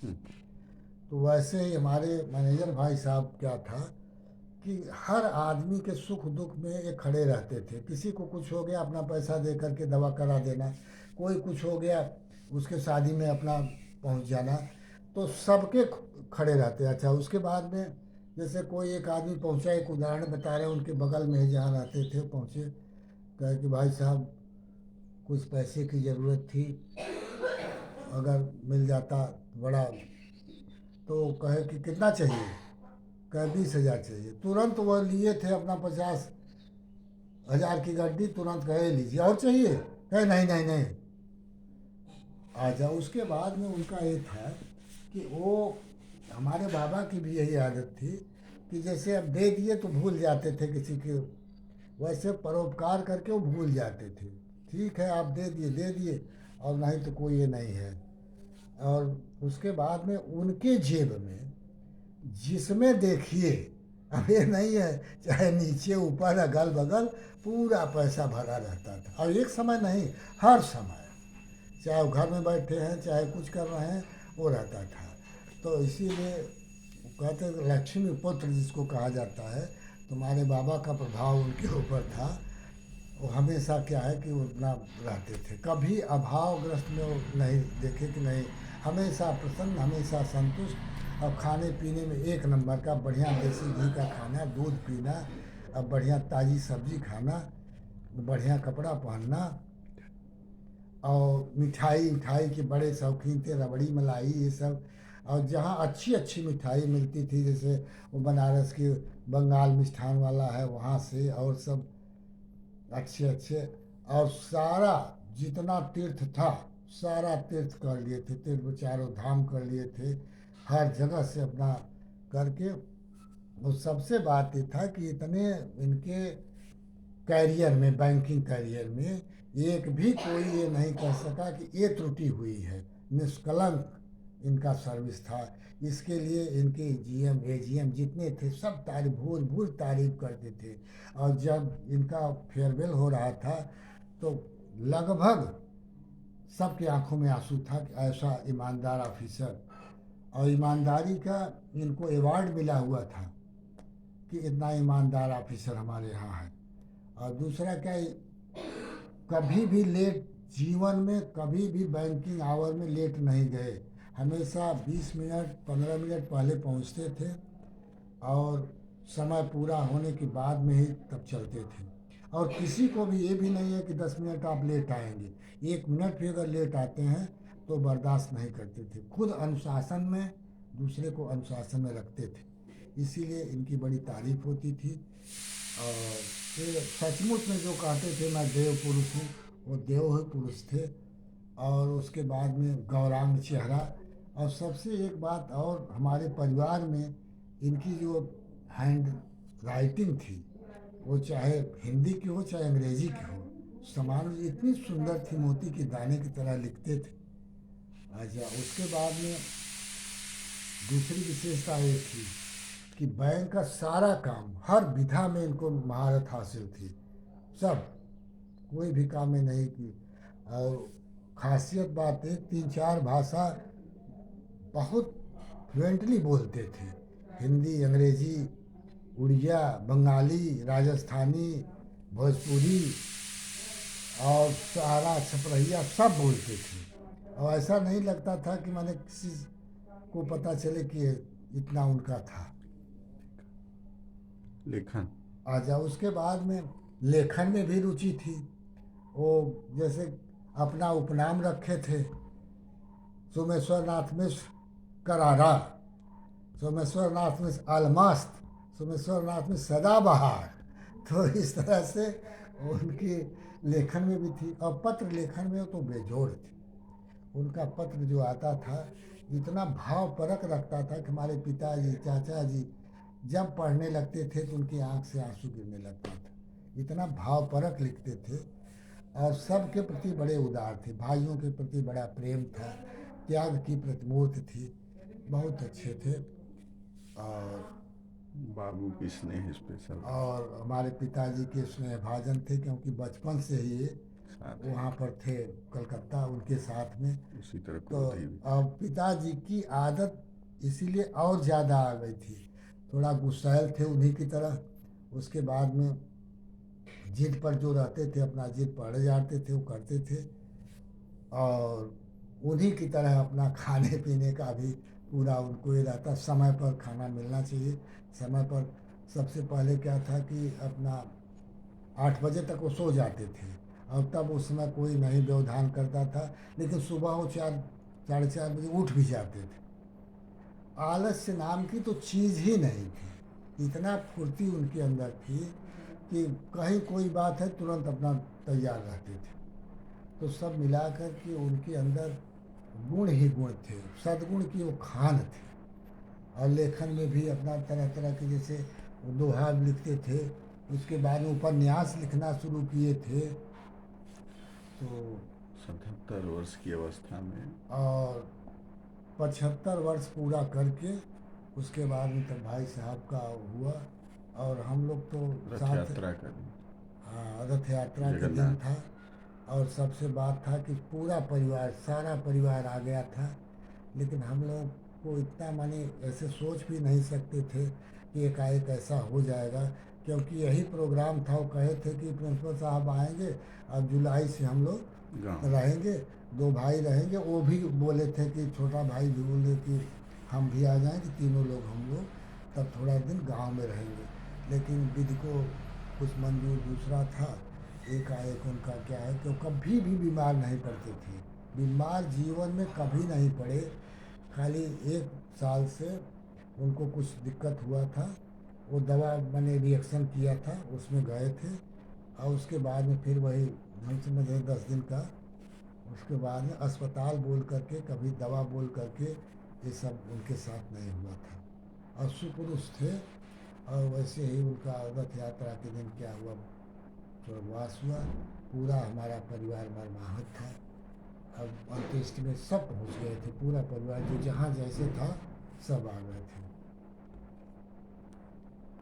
हम्म। तो वैसे ही हमारे मैनेजर भाई साहब क्या था कि हर आदमी के सुख दुख में ये खड़े रहते थे। किसी को कुछ हो गया अपना पैसा दे करके दवा करा देना, कोई कुछ हो गया उसके शादी में अपना पहुंच जाना। तो सबके खड़े रहते। अच्छा, उसके बाद में जैसे कोई एक आदमी पहुंचा, एक उदाहरण बता रहे हैं, उनके बगल में ही जहाँ रहते थे पहुंचे, कहे कि भाई साहब कुछ पैसे की ज़रूरत थी, अगर मिल जाता बड़ा। तो कहे कि कितना चाहिए? कहे 20,000 चाहिए। तुरंत वह लिए थे अपना 50,000 की गड्डी, तुरंत कहे लीजिए। और चाहिए? कहे नहीं नहीं नहीं। आ जाओ। उसके बाद में उनका ये था कि वो, हमारे बाबा की भी यही आदत थी कि जैसे अब दे दिए तो भूल जाते थे किसी के, वैसे परोपकार करके वो भूल जाते थे। ठीक है, आप दे दिए, और नहीं तो कोई ये नहीं है। और उसके बाद में उनके जेब में जिसमें देखिए, अब ये नहीं है, चाहे नीचे ऊपर अगल बगल पूरा पैसा भरा रहता था। और एक समय नहीं, हर समय, चाहे वो घर में बैठे हैं चाहे कुछ कर रहे हैं, वो रहता था। तो इसीलिए कहते हैं लक्ष्मी पुत्र जिसको कहा जाता है, तुम्हारे बाबा का प्रभाव उनके ऊपर था। वो हमेशा क्या है कि वो अपना रहते थे, कभी अभावग्रस्त में वो नहीं देखे कि नहीं, हमेशा प्रसन्न, हमेशा संतुष्ट। और खाने पीने में एक नंबर का बढ़िया देसी घी का खाना, दूध पीना, अब बढ़िया ताज़ी सब्जी खाना, बढ़िया कपड़ा पहनना, और मिठाई मिठाई के बड़े शौकीन थे, रबड़ी मलाई ये सब। और जहाँ अच्छी अच्छी मिठाई मिलती थी, जैसे वो बनारस की बंगाल मिष्ठान वाला है वहाँ से, और सब अच्छे अच्छे। और सारा जितना तीर्थ था, सारा तीर्थ कर लिए थे, तीर्थ चारों धाम कर लिए थे, हर जगह से अपना करके। वो सबसे बात ये था कि इतने इनके कैरियर में, बैंकिंग कैरियर में, एक भी कोई ये नहीं कह सका कि ये त्रुटि हुई है। निष्कलंक इनका सर्विस था। इसके लिए इनके जीएम एजीएम जितने थे सब तारीफ, भूल भूल तारीफ करते थे। और जब इनका फेयरवेल हो रहा था तो लगभग सबकी आंखों में आंसू था कि ऐसा ईमानदार ऑफिसर। और ईमानदारी का इनको अवार्ड मिला हुआ था कि इतना ईमानदार ऑफिसर हमारे यहाँ है। और दूसरा क्या, कभी भी लेट, जीवन में कभी भी बैंकिंग आवर में लेट नहीं गए। हमेशा 20 मिनट 15 मिनट पहले पहुंचते थे, और समय पूरा होने के बाद में ही तब चलते थे। और किसी को भी ये भी नहीं है कि 10 मिनट आप लेट आएंगे, 1 मिनट भी अगर लेट आते हैं तो बर्दाश्त नहीं करते थे। खुद अनुशासन में दूसरे को अनुशासन में रखते थे, इसीलिए इनकी बड़ी तारीफ होती थी। और फिर सचमुच में जो कहते थे मैं देव पुरुष हूँ, वो देव ही पुरुष थे। और उसके बाद में गौरांग चेहरा। और सबसे एक बात और, हमारे परिवार में इनकी जो हैंड राइटिंग थी, वो चाहे हिंदी की हो चाहे अंग्रेजी की हो, समान इतनी सुंदर थी, मोती के दाने की तरह लिखते थे। अच्छा, उसके बाद में दूसरी विशेषता ये थी कि बैंक का सारा काम, हर विधा में इनको महारत हासिल थी। सब, कोई भी काम में नहीं की। और खासियत बात है, 3 4 भाषा बहुत फ्लुएंटली बोलते थे। हिंदी, अंग्रेजी, उड़िया, बंगाली, राजस्थानी, भोजपुरी, और सहारा छपरहिया सब बोलते थे। और ऐसा नहीं लगता था कि मैंने किसी को पता चले कि इतना उनका था। लेखन। आजा, उसके बाद में लेखन में भी रुचि थी। वो जैसे अपना उपनाम रखे थे, सोमेश्वर नाथ मिश्र करारा, सोमेश्वर नाथ मिश्र अलमस्त, सोमेश्वर नाथ मिश्र सदाबहार। तो इस तरह से उनकी लेखन में भी थी। और पत्र लेखन में तो बेजोड़ थी। उनका पत्र जो आता था, इतना भाव परक रखता था कि हमारे पिताजी चाचा जी जब पढ़ने लगते थे तो उनकी आंख से आंसू गिरने लगता था। इतना भाव परक लिखते थे। और सबके प्रति बड़े उदार थे, भाइयों के प्रति बड़ा प्रेम था, त्याग की प्रतिमूर्ति थी, बहुत अच्छे थे। और बाबू की स्नेह स्पेशल। हमारे पिताजी के स्नेह भाजन थे, क्योंकि बचपन से ही साथ ही वहाँ पर थे कलकत्ता उनके साथ में। उसी तरह तो क्रोधी भी। अब पिताजी की आदत इसीलिए और ज़्यादा आ गई थी, थोड़ा गुस्सैल थे उन्हीं की तरह। उसके बाद में जिद पर जो रहते थे अपना जिद पड़ जाते थे, वो करते थे। और उन्हीं की तरह अपना खाने पीने का भी पूरा उनको ये रहता, समय पर खाना मिलना चाहिए, समय पर। सबसे पहले क्या था कि अपना 8 बजे तक वो सो जाते थे, और तब उस समय कोई नहीं व्यवधान करता था। लेकिन सुबह वो 4, 4:30 बजे उठ भी जाते थे। आलस्य नाम की तो चीज़ ही नहीं थी, इतना फुर्ती उनके अंदर थी कि कहीं कोई बात है तुरंत अपना तैयार रहते थे। तो सब मिलाकर के उनके अंदर गुण ही गुण थे, सद्गुण की वो खान थी। और लेखन में भी अपना तरह तरह के, जैसे दोहा लिखते थे, उसके बाद में उपन्यास लिखना शुरू किए थे। तो 77 वर्ष की अवस्था में। और 75 वर्ष पूरा करके उसके बाद में तब भाई साहब का हुआ। और हम लोग तो रथ साथ, यात्रा का दिन, हाँ, रथ यात्रा के दिन जगन्नाथ। था। और सबसे बात था कि पूरा परिवार, सारा परिवार आ गया था। लेकिन हम लोग को इतना, माने ऐसे सोच भी नहीं सकते थे कि एकाएक ऐसा हो जाएगा। क्योंकि यही प्रोग्राम था, वो कहे थे कि प्रिंसिपल साहब आएंगे, अब जुलाई से हम लोग गाँव। रहेंगे, 2 भाई रहेंगे। वो भी बोले थे कि छोटा भाई भी बोले कि हम भी आ जाएंगे, तीनों लोग हम लोग तब थोड़ा दिन गांव में रहेंगे। लेकिन विधि को कुछ मंजूर दूसरा था। एकाएक उनका क्या है कि वो कभी भी बीमार नहीं पड़ते थे, बीमार जीवन में कभी नहीं पड़े। खाली 1 साल से उनको कुछ दिक्कत हुआ था, वो दवा मैंने रिएक्शन किया था, उसमें गए थे। और उसके बाद में फिर वही हम समझे 10 दिन का, उसके बाद में अस्पताल बोल करके, कभी दवा बोल करके, ये सब उनके साथ नहीं हुआ था। और सुपुरुष थे। और वैसे ही उनका रथ यात्रा के दिन क्या हुआ, स्वर्गवास हुआ। पूरा हमारा परिवार मर्माहत था। अब अंत्येष्टि में सब पहुंच गए थे, पूरा परिवार जो जहाँ जैसे था सब आ गए थे।